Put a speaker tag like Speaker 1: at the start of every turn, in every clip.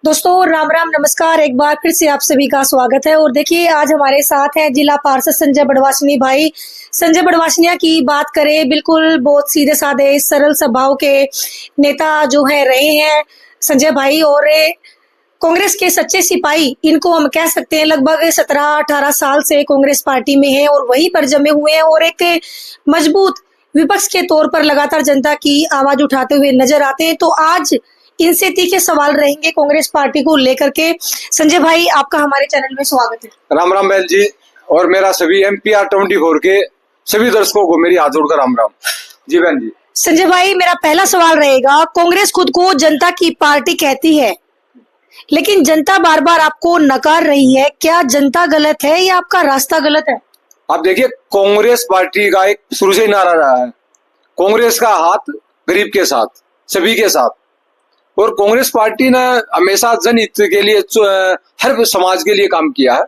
Speaker 1: दोस्तों राम राम नमस्कार। एक बार फिर से आप सभी का स्वागत है। और देखिए आज हमारे साथ है जिला पार्षद संजय बड़वासनी भाई। संजय बड़वासनिया की बात करें, बिल्कुल बहुत सीधे साधे सरल स्वभाव के नेता जो है रहे हैं संजय भाई। और कांग्रेस के सच्चे सिपाही इनको हम कह सकते हैं। लगभग 17-18 साल से कांग्रेस पार्टी में है और वहीं पर जमे हुए हैं और एक मजबूत विपक्ष के तौर पर लगातार जनता की आवाज उठाते हुए नजर आते हैं। तो आज इनसे तीखे सवाल रहेंगे कांग्रेस पार्टी को लेकर के। संजय भाई, आपका हमारे चैनल में स्वागत है।
Speaker 2: राम राम बहन जी, और मेरा सभी MPR24 के सभी दर्शकों को मेरी हाथ जोड़कर राम राम जी। बहन जी,
Speaker 1: संजय भाई, मेरा पहला सवाल रहेगा, कांग्रेस खुद को जनता की पार्टी कहती है, लेकिन जनता बार बार आपको नकार रही है। क्या जनता गलत है या आपका रास्ता गलत है?
Speaker 2: आप देखिए, कांग्रेस पार्टी का एक शुरू से ही नारा रहा है, कांग्रेस का हाथ गरीब के साथ, सभी के साथ। और कांग्रेस पार्टी ने हमेशा जनहित के लिए, हर समाज के लिए काम किया है।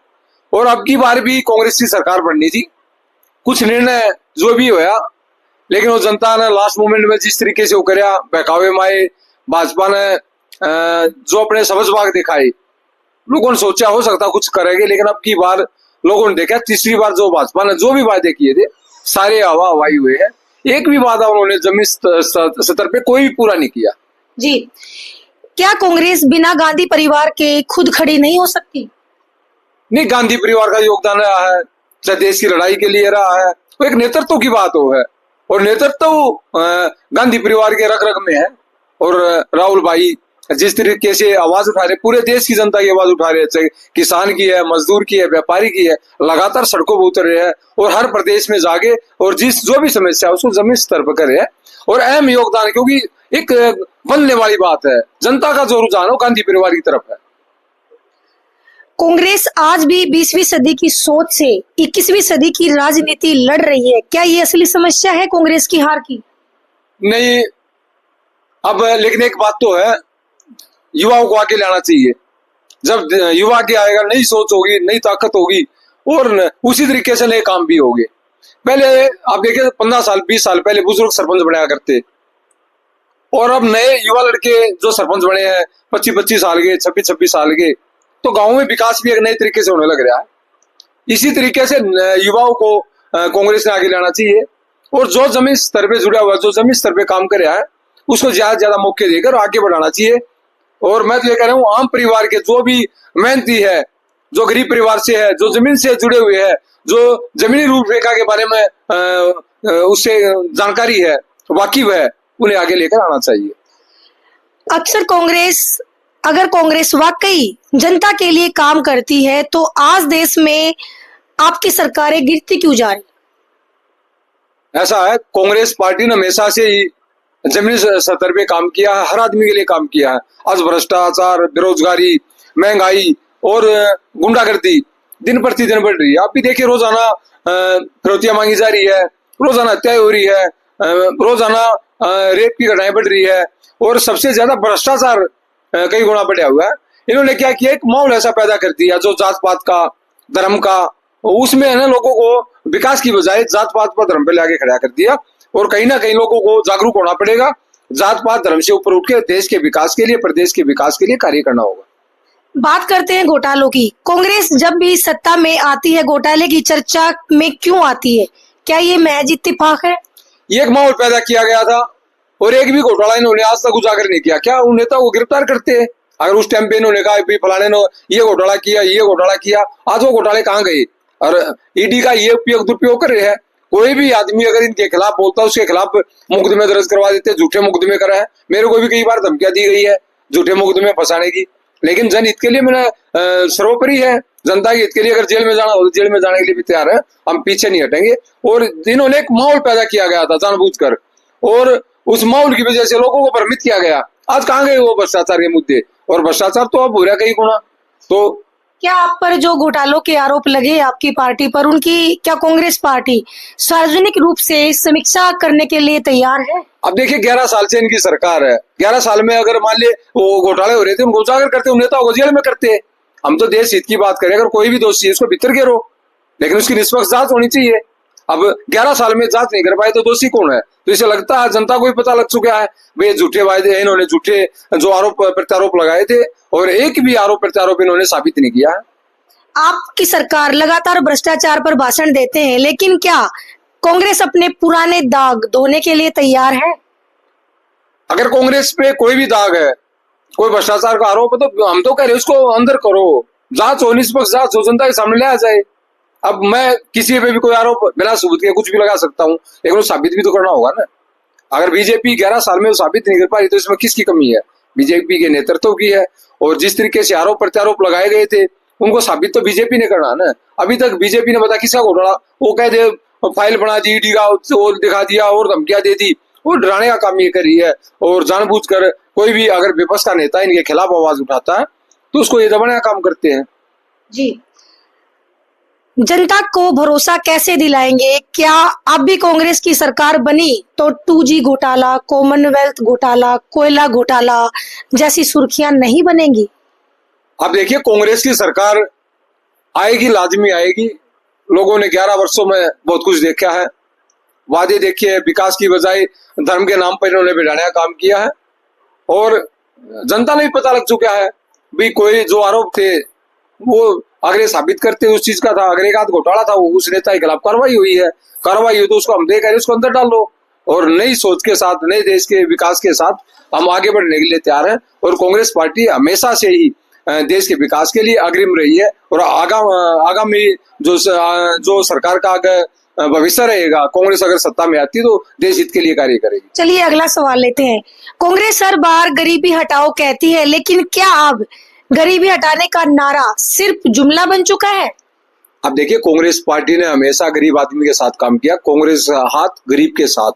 Speaker 2: और अब की बार भी कांग्रेस की सरकार बननी थी, कुछ निर्णय जो भी होया, लेकिन वो जनता ने लास्ट मोमेंट में जिस तरीके से वो करया, बहकावे माए भाजपा ने जो अपने समझ बाग दिखाए, लोगों ने सोचा हो सकता कुछ करेंगे, लेकिन अब की बार लोगों ने देखा तीसरी बार जो भाजपा ने जो भी वादे किए थे सारे हवा हवाई हुए हैं। एक भी वादा उन्होंने जमीन स्तर पे कोई भी पूरा नहीं किया
Speaker 1: जी। क्या कांग्रेस बिना गांधी परिवार के खुद खड़ी नहीं हो सकती?
Speaker 2: नहीं, गांधी परिवार का योगदान रहा है, चाहे देश की लड़ाई के लिए रहा है, वो एक नेतृत्व की बात हो है। और नेतृत्व गांधी परिवार के रग रग में है। और राहुल भाई जिस तरीके से आवाज उठा रहे, पूरे देश की जनता की आवाज उठा रहे, चाहे किसान की है, मजदूर की है, व्यापारी की है, लगातार सड़कों पर उतर रहे हैं और हर प्रदेश में जाके और जो भी समस्या है उसको जमीन स्तर पर करे है। और अहम योगदान, क्योंकि एक बनने वाली बात है, जनता का जो रुझान हो गांधी परिवार की तरफ है।
Speaker 1: कांग्रेस आज भी 20वीं सदी की सोच से 21वीं सदी की राजनीति लड़ रही है। क्या ये असली समस्या है कांग्रेस की हार की?
Speaker 2: नहीं, अब लेकिन एक बात तो है, युवाओं को आगे लाना चाहिए। जब युवा आगे आएगा, नई सोच होगी, नई ताकत होगी और उसी तरीके से नए काम भी होंगे। पहले आप देखिए 15 साल 20 साल पहले बुजुर्ग सरपंच बनाया करते, और अब नए युवा लड़के जो सरपंच बने हैं 25-25 साल के, 26-26 साल के, तो गांव में विकास भी एक नए तरीके से होने लग रहा है। इसी तरीके से युवाओं को कांग्रेस ने आगे लाना चाहिए और जो जमीन स्तर पे जुड़ा हुआ, जो जमीन स्तर पे काम कर रहा है, उसको ज्यादा से ज्यादा मौके देकर आगे बढ़ाना चाहिए। और मैं तो ये कह रहा हूँ, आम परिवार के जो भी मेहनती है, जो गरीब परिवार से है, जो जमीन से जुड़े हुए हैं, जो जमीनी रूपरेखा के बारे में उससे जानकारी है, वाकिफ है, उन्हें आगे लेकर आना चाहिए।
Speaker 1: अक्सर अगर कांग्रेस वाकई जनता के लिए काम करती है तो आज देश में आपकी सरकारें गिरती क्यों जा रही?
Speaker 2: ऐसा है, कांग्रेस पार्टी ने हमेशा से ही जमीनी स्तर पे काम किया है, हर आदमी के लिए काम किया है। आज भ्रष्टाचार, बेरोजगारी, महंगाई और गुंडागर्दी दिन प्रतिदिन बढ़ रही है। आप भी देखिए, रोजाना फिरौतियां मांगी जा रही है, रोजाना हत्याएं हो रही है, रोजाना रेप की घटनाएं बढ़ रही है और सबसे ज्यादा भ्रष्टाचार कई गुना बढ़ा हुआ है। इन्होंने क्या किया, एक माहौल ऐसा पैदा कर दिया जो जात पात का, धर्म का, उसमें है ना, लोगों को विकास की बजाय जात पात पर धर्म पे लाके खड़ा कर दिया। और कहीं ना कहीं लोगों को जागरूक होना पड़ेगा, जात पात धर्म से ऊपर उठ के देश के विकास के लिए, प्रदेश के विकास के लिए कार्य करना होगा।
Speaker 1: बात करते हैं घोटालों की। कांग्रेस जब भी सत्ता में आती है घोटाले की चर्चा में क्यों आती है? क्या ये महज इत्तेफाक है?
Speaker 2: ये एक माहौल पैदा किया गया था और एक भी घोटाला इन्होंने आज तक उजागर नहीं किया। क्या उन नेता को गिरफ्तार करते हैं? अगर उस टाइम पे इन्होंने कहा फलाने ने ये घोटाला किया, ये घोटाला किया, आज वो घोटाले कहाँ गए? और ईडी का ये उपयोग दुरुपयोग कर रहे हैं। कोई भी आदमी अगर इनके खिलाफ बोलता है, उसके खिलाफ मुकदमे दर्ज करवा देते, झूठे मुकदमे करा है। मेरे को भी कई बार धमकियां दी गई है झूठे मुकदमे फंसाने की, लेकिन जनहित के लिए मैंने सर्वोपरि है, जनता के हित के लिए अगर जेल में जाना हो तो जेल में जाने के लिए भी तैयार है, हम पीछे नहीं हटेंगे। और इन्होंने एक माहौल पैदा किया गया था जानबूझकर, और उस माहौल की वजह से लोगों को भ्रमित किया गया। आज कहाँ गए वो भ्रष्टाचार के मुद्दे? और भ्रष्टाचार तो अब हो रहा कई गुना। तो
Speaker 1: क्या आप पर जो घोटालों के आरोप लगे आपकी पार्टी पर, उनकी क्या कांग्रेस पार्टी सार्वजनिक रूप से समीक्षा करने के लिए तैयार है?
Speaker 2: अब देखिए, 11 साल से इनकी सरकार है। 11 साल में अगर मान ले वो घोटाले हो रहे थे, उनको उजागर करते, उन नेताओं को जेल में करते। हम तो देश हित की बात करें, अगर कोई भी दोषी है उसको भीतर घेरो, लेकिन उसकी निष्पक्ष जांच होनी चाहिए। अब 11 साल में जांच नहीं कर पाए तो दोषी कौन है? तो इसे लगता है जनता को भी पता लग चुका है भाई झूठे वायदे हैं, इन्होंने झूठे जो आरोप प्रत्यारोप लगाए थे और एक भी आरोप प्रत्यारोप इन्होंने साबित नहीं किया है।
Speaker 1: आपकी सरकार लगातार भ्रष्टाचार पर भाषण देते हैं, लेकिन क्या कांग्रेस अपने पुराने दाग धोने के लिए तैयार है?
Speaker 2: अगर कांग्रेस पे कोई भी दाग है, कोई भ्रष्टाचार का आरोप है, तो हम तो कह रहे उसको अंदर करो, जांच हो, निष्पक्ष जांच हो, जनता के सामने लाया जाए। अब मैं किसी पे भी कोई आरोप बिना सबूत के कुछ भी लगा सकता हूँ, लेकिन वो साबित भी तो करना होगा ना। अगर बीजेपी 11 साल में वो साबित नहीं कर पाई तो इसमें किसकी कमी है? बीजेपी के नेतृत्व की है। और जिस तरीके से आरोप प्रत्यारोप लगाए गए थे उनको साबित तो बीजेपी ने करना है ना। अभी तक बीजेपी ने बता किसका घोटाला, वो कह दे फाइल बना दी ईडी का, वो दिखा दिया और धमकियां दे दी, वो डराने का काम ये कर रही है। और जानबूझकर कोई भी अगर विपक्ष का नेता इनके खिलाफ आवाज उठाता है तो उसको ये दबाने का काम करते हैं।
Speaker 1: जी, जनता को भरोसा कैसे दिलाएंगे? क्या अब भी कांग्रेस की सरकार बनी तो 2G घोटाला, कॉमनवेल्थ घोटाला, कोयला घोटाला जैसी सुर्खियां नहीं बनेंगी?
Speaker 2: अब देखिए, कांग्रेस की सरकार आएगी, लाजमी आएगी। लोगों ने 11 वर्षों में बहुत कुछ देखा है, वादे देखे, विकास की बजाय धर्म के नाम पर इन्होंने बिगाड़ने का काम किया है। और जनता ने भी पता लग चुका है भी कोई जो आरोप थे वो अगर साबित करते उस चीज का था, अगर एक आध घोटाला था, वो उस नेता के खिलाफ कार्रवाई हुई है, कार्रवाई हुई तो उसको हम देख रहे उसको अंदर डाल लो। और नई सोच के साथ, नए देश के विकास के साथ हम आगे बढ़ने के लिए तैयार हैं। और कांग्रेस पार्टी हमेशा से ही देश के विकास के लिए अग्रिम रही है। और आगामी जो सरकार का आगे भविष्य रहेगा, कांग्रेस अगर सत्ता में आती तो देश हित के लिए कार्य करेगी।
Speaker 1: चलिए अगला सवाल लेते हैं। कांग्रेस हर बार गरीबी हटाओ कहती है, लेकिन क्या अब गरीबी हटाने का नारा सिर्फ जुमला बन चुका है?
Speaker 2: अब देखिए, कांग्रेस पार्टी ने हमेशा गरीब आदमी के साथ काम किया, कांग्रेस हाथ गरीब के साथ।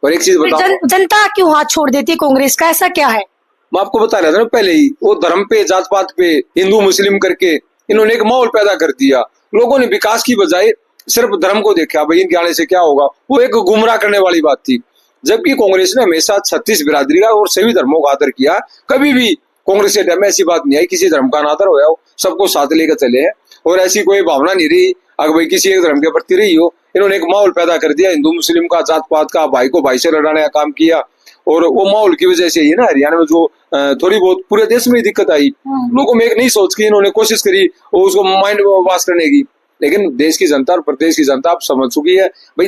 Speaker 2: और एक चीज बताओ,
Speaker 1: जनता क्यों हाथ छोड़ देती है कांग्रेस का, ऐसा क्या है?
Speaker 2: मैं आपको बता रहा था ना पहले ही, वो धर्म पे, जात पात पे, हिंदू मुस्लिम करके इन्होंने एक माहौल पैदा कर दिया। लोगों ने विकास की बजाय सिर्फ धर्म को देखा, भाई इनके आने से क्या होगा, वो एक गुमराह करने वाली बात थी। जबकि कांग्रेस ने हमेशा 36 बिरादरी का और सभी धर्मों का आदर किया। कभी भी कांग्रेस के टाइम में ऐसी बात नहीं आई किसी धर्म का अनादर होया हो, सबको साथ लेकर चले हैं। और ऐसी कोई भावना नहीं रही अगर भाई किसी एक धर्म के प्रति रही हो। इन्होंने एक माहौल पैदा कर दिया, हिंदू मुस्लिम का, जात पात का, भाई को भाई से लड़ाने का काम किया। और वो माहौल की वजह से ही ना हरियाणा में जो थोड़ी बहुत पूरे देश में दिक्कत आई, लोगों में एक नई सोच की इन्होंने कोशिश करी और उसको माइंड वॉश करने की। लेकिन देश की जनता और प्रदेश की जनता अब समझ चुकी है भाई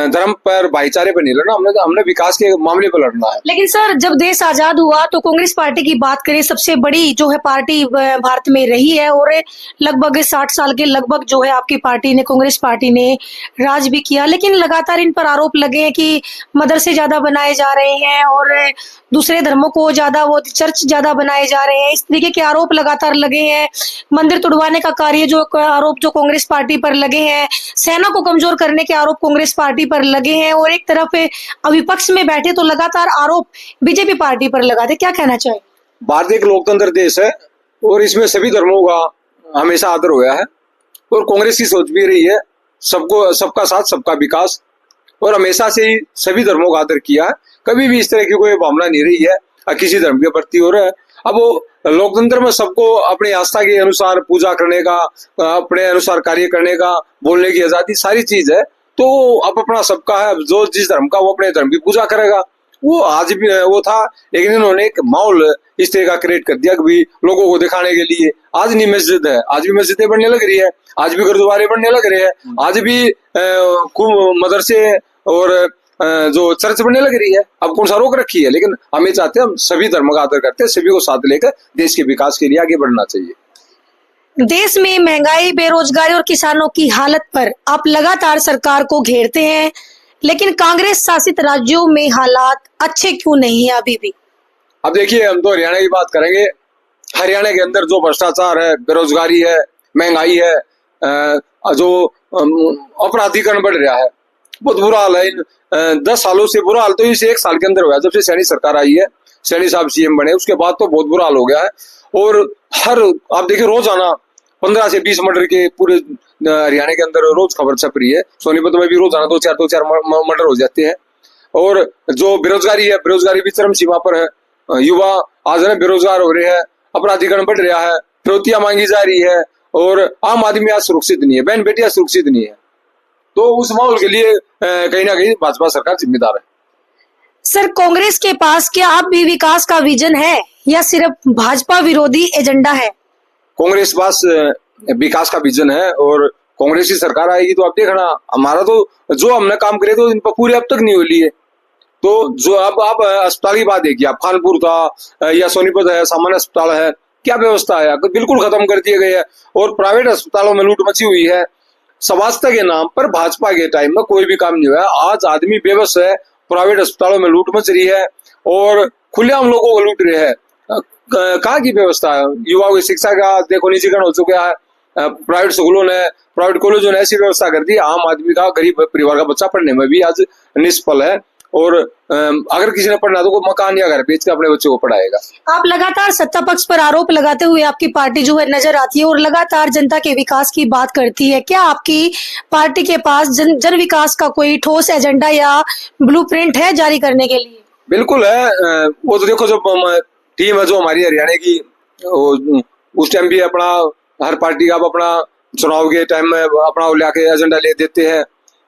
Speaker 2: धर्म पर, भाईचारे पर नहीं लड़ना, हमने विकास के मामले पर लड़ना है।
Speaker 1: लेकिन सर, जब देश आजाद हुआ तो कांग्रेस पार्टी की बात करें, सबसे बड़ी जो है पार्टी भारत में रही है और लगभग 60 साल के लगभग जो है आपकी पार्टी ने, कांग्रेस पार्टी ने राज भी किया। लेकिन लगातार इन पर आरोप लगे हैं कि मदरसे ज्यादा बनाए जा रहे हैं और दूसरे धर्मों को ज्यादा, वो चर्च ज्यादा बनाए जा रहे हैं, इस तरीके के आरोप लगातार लगे हैं। मंदिर तुड़वाने का कार्य जो आरोप जो कांग्रेस पार्टी पर लगे हैं, सेना को कमजोर करने के आरोप कांग्रेस पार्टी पर लगे हैं, और एक तरफ विपक्ष में बैठे तो लगातार आरोप बीजेपी पार्टी पर लगाते। क्या कहना चाहिए?
Speaker 2: भारत एक लोकतंत्र देश है और इसमें सभी धर्मों का हमेशा आदर हुआ है। और कांग्रेस की सोच भी रही है सबको, सबका साथ सबका विकास, और हमेशा से ही सभी धर्मों का आदर किया है। कभी भी इस तरह की कोई भावना नहीं रही है किसी धर्म के प्रति। और अब वो लोकतंत्र में सबको अपनी आस्था के अनुसार पूजा करने का, अपने अनुसार कार्य करने का, बोलने की आजादी, सारी चीज है। तो अब अपना सबका है, जो जिस धर्म का वो अपने धर्म की पूजा करेगा। वो आज भी वो था, लेकिन इन्होंने एक माहौल इस तरह का क्रिएट कर दिया कि भी लोगों को दिखाने के लिए। आज नहीं मस्जिद है, आज भी मस्जिदें बनने लग रही है, आज भी गुरुद्वारे बनने लग रहे हैं, आज भी मदरसे और जो चर्च बनने लग रही है। अब कौन सा रोक रखी है? लेकिन हमें चाहते हैं, हम सभी धर्म का आदर करते हैं, सभी को साथ लेकर देश के विकास के लिए आगे बढ़ना चाहिए।
Speaker 1: देश में महंगाई, बेरोजगारी और किसानों की हालत पर आप लगातार सरकार को घेरते हैं, लेकिन कांग्रेस शासित राज्यों में हालात अच्छे क्यों नहीं है अभी भी?
Speaker 2: अब देखिए, हम तो हरियाणा की बात करेंगे। हरियाणा के अंदर जो भ्रष्टाचार है, बेरोजगारी है, महंगाई है, जो अपराधीकरण बढ़ रहा है, बहुत बुरा हाल है। 10 सालों से बुरा हाल तो इस 1 साल के अंदर हुआ है, जब से सैनी सरकार आई है, सैनी साहब सीएम बने, उसके बाद तो बहुत बुरा हाल हो गया है। और आप देखिए, रोजाना 15 से 20 मर्डर के पूरे हरियाणा के अंदर रोज खबर छप रही है। सोनीपत में भी रोजाना 2-4 मर्डर हो जाते हैं। और जो बेरोजगारी है, बेरोजगारी भी चरम सीमा पर है। युवा आज बेरोजगार हो रहे हैं, अपराधीकरण बढ़ रहा है, फिरौतियां मांगी जा रही है, और आम आदमी आज सुरक्षित नहीं है, बहन बेटियां सुरक्षित नहीं है। तो उस माहौल के लिए कहीं ना कहीं भाजपा सरकार जिम्मेदार है।
Speaker 1: सर, कांग्रेस के पास क्या अब भी विकास का विजन है या सिर्फ भाजपा विरोधी एजेंडा है?
Speaker 2: कांग्रेस के पास विकास का विजन है और कांग्रेस की सरकार आएगी तो आप देखना, हमारा तो जो हमने काम करे तो इन पर पूरे अब तक नहीं हो लिए। तो जो अब आप अस्पताल की बात देखिए, आप खानपुर था या सोनीपत है, सामान्य अस्पताल है, क्या व्यवस्था है, बिल्कुल खत्म कर दिए गए हैं। और प्राइवेट अस्पतालों में लूट मची हुई है। स्वास्थ्य के नाम पर भाजपा के टाइम में कोई भी काम नहीं हुआ। आज आदमी बेबस है, प्राइवेट अस्पतालों में लूट मच रही है और खुलेआम लोगों को लूट रहे हैं। कहाँ की व्यवस्था है? युवाओं की शिक्षा का देखो निजीकरण हो चुका है। प्राइवेट स्कूलों ने, प्राइवेट कॉलेजों ने ऐसी व्यवस्था कर दी, आम आदमी का, गरीब परिवार का बच्चा पढ़ने में भी आज निष्फल है। और अगर किसी ने पढ़ना तो कोई मकान या घर बेच के अपने बच्चों को पढ़ाएगा।
Speaker 1: आप लगातार सत्ता पक्ष पर आरोप लगाते हुए आपकी पार्टी जो है नजर आती है और लगातार जनता के विकास की बात करती है। क्या आपकी पार्टी के पास जन विकास का कोई ठोस एजेंडा या ब्लूप्रिंट है जारी करने के लिए?
Speaker 2: बिल्कुल है। वो तो देखो, जब टीम है जो हमारी हरियाणा की, उस टाइम भी अपना हर पार्टी का अपना चुनाव के टाइम में अपना लाके एजेंडा ले देते हैं।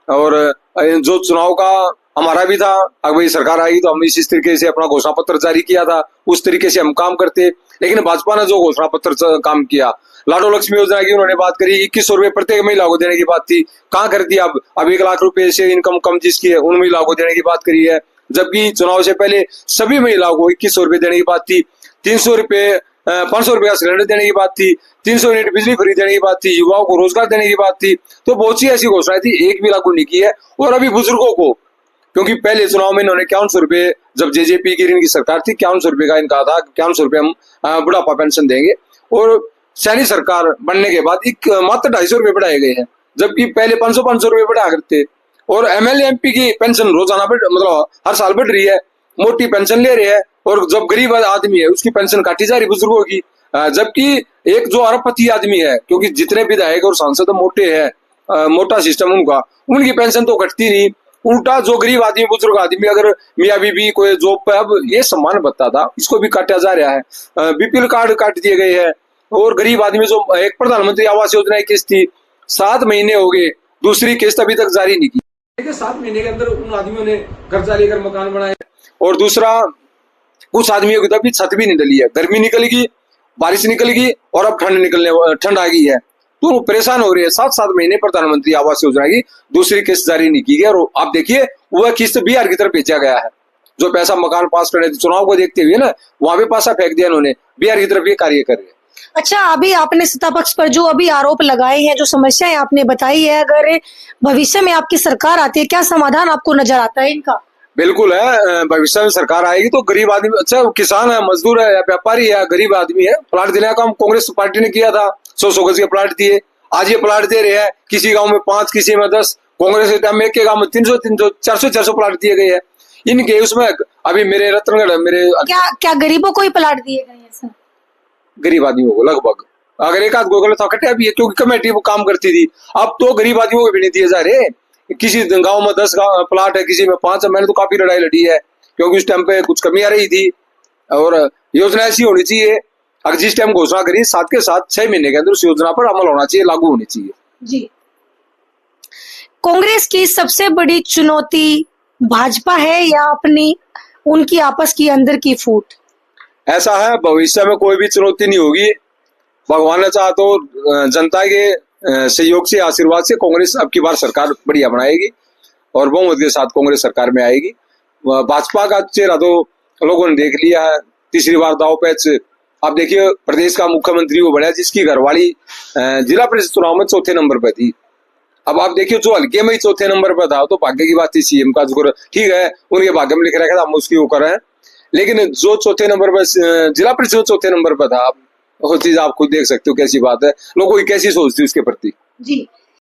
Speaker 2: और जो चुनाव का हमारा भी था, अगर भाई सरकार आई तो हम इस तरीके से अपना घोषणा पत्र जारी किया था, उस तरीके से हम काम करते। लेकिन भाजपा ने जो घोषणा पत्र काम किया, लाडो लक्ष्मी योजना की उन्होंने बात करी, 2100 रुपए प्रत्येक महिला को देने की बात थी, कहाँ कर दी? अब 1 लाख रुपए से इनकम कम जिसकी है उन महिलाओं को देने की बात करी है। जबकि चुनाव से पहले सभी महिलाओं को 2100 रुपए देने की बात थी, 300 रुपए 500 रुपए का सिलेंडर देने की बात थी, 300 यूनिट बिजली फ्री देने की बात थी, युवाओं को रोजगार देने की बात थी। तो बहुत सी ऐसी घोषणाएं थी, एक भी लागू नहीं की है। और अभी बुजुर्गों को, क्योंकि पहले चुनाव में इन्होंने 5100 रुपए, जब जेजेपी की इनकी सरकार थी, 5100 रुपए का इनका था, 5100 रुपए हम बुढ़ापा पेंशन देंगे। और सैनी सरकार बनने के बाद मात्र 250 रुपए बढ़ाए गए हैं, जबकि पहले 500 रुपए बढ़ा करते। और एमएलए एमपी की पेंशन रोजाना मतलब हर साल बढ़ रही है, मोटी पेंशन ले रहे हैं। और जब गरीब आदमी है उसकी पेंशन काटी जा रही बुजुर्गों की। जबकि एक जो अरबपति आदमी है, क्योंकि जितने विधायक और सांसद मोटे हैं, मोटा सिस्टम उनका, उनकी पेंशन तो घटती नहीं। उल्टा जो गरीब आदमी, बुजुर्ग आदमी, अगर मियाँ बीबी कोई जॉब पे, अब ये सम्मान भत्ता था, इसको भी काटा जा रहा है। बीपीएल कार्ड काट दिए गए हैं। और गरीब आदमी जो एक प्रधानमंत्री आवास योजना की किस्त थी, 7 महीने हो गए, दूसरी किस्त अभी तक जारी नहीं की। 7 महीने के अंदर उन आदमियों ने कर्जा लेकर मकान बनाए। और दूसरा, कुछ आदमियों की तो अभी छत भी नहीं डली है। गर्मी निकल गई, बारिश निकल गई और अब ठंड आ गई है, तो वो परेशान हो रहे हैं। 7 महीने प्रधानमंत्री आवास योजना की दूसरी किस्त जारी नहीं की गई। और आप देखिए, वह किस्त बिहार की तरफ भेजा गया है। जो पैसा मकान पास करने चुनाव को देखते हुए ना, वहां पे पैसा फेंक दिया इन्होंने, बिहार की तरफ ये कार्य कर रहे हैं।
Speaker 1: अच्छा, अभी आपने सत्ता पक्ष पर जो अभी आरोप लगाए हैं, जो समस्याएं आपने बताई है, अगर भविष्य में आपकी सरकार आती है, क्या समाधान आपको नजर आता है इनका?
Speaker 2: बिल्कुल है। भविष्य में सरकार आएगी तो गरीब आदमी, अच्छा किसान है, मजदूर है या व्यापारी है, गरीब आदमी है, प्लाट दिलाने का काम कांग्रेस पार्टी ने किया था। 100 गज के प्लाट दिए, आज ये प्लाट दे रहे हैं। किसी गांव में 5, किसी में 10। कांग्रेस के टाइम में एक के गांव में 300 400 प्लाट दिए गए हैं इनके। उसमें अभी मेरे रतनगढ़,
Speaker 1: क्या गरीबों को ही प्लाट दिए गए हैं सर?
Speaker 2: गरीब आदमियों को लगभग, अगर एक आध गोगल था कटिया भी है, क्योंकि कमेटी वो काम करती थी। अब तो गरीब आदमियों को भी नहीं दिए जा रहे। किसी गांव में 10 प्लाट है, किसी में 5 है। मैंने तो काफी लड़ाई लड़ी है, क्योंकि उस टाइम पे कुछ कमी आ रही थी। और योजना ऐसी होनी चाहिए, अगर जिस टाइम घोषणा करी, साथ के साथ 6 महीने के अंदर उस योजना पर अमल होना चाहिए, लागू होनी चाहिए।
Speaker 1: जी, कांग्रेस की सबसे बड़ी चुनौती भाजपा है या अपनी उनकी आपस की अंदर की फूट?
Speaker 2: ऐसा है, भविष्य में कोई भी चुनौती नहीं होगी। भगवान ने चाहा तो जनता के सहयोग से, आशीर्वाद से कांग्रेस अब की बार सरकार बढ़िया बनाएगी और बहुमत के साथ कांग्रेस सरकार में आएगी। भाजपा का चेहरा तो लोगों ने देख लिया है, तीसरी बार दाव पैच। आप देखिए, प्रदेश का मुख्यमंत्री वो बना जिसकी घरवाली जिला परिषद चुनाव में 4थे नंबर पर थी। अब आप देखिए, जो हल्के में ही 4थे नंबर पर था, तो भाग्य की बात थी। सीएम का जो ठीक है, उनके भाग्य में लिख रखा था, हम उसकी वो कर रहे हैं। लेकिन जो 4थे नंबर पर, जिला परिषद 4थे नंबर पर था, वो चीज आप खुद देख सकते हो कैसी बात है, लोगों की कैसी सोच थी उसके प्रति।
Speaker 1: जी,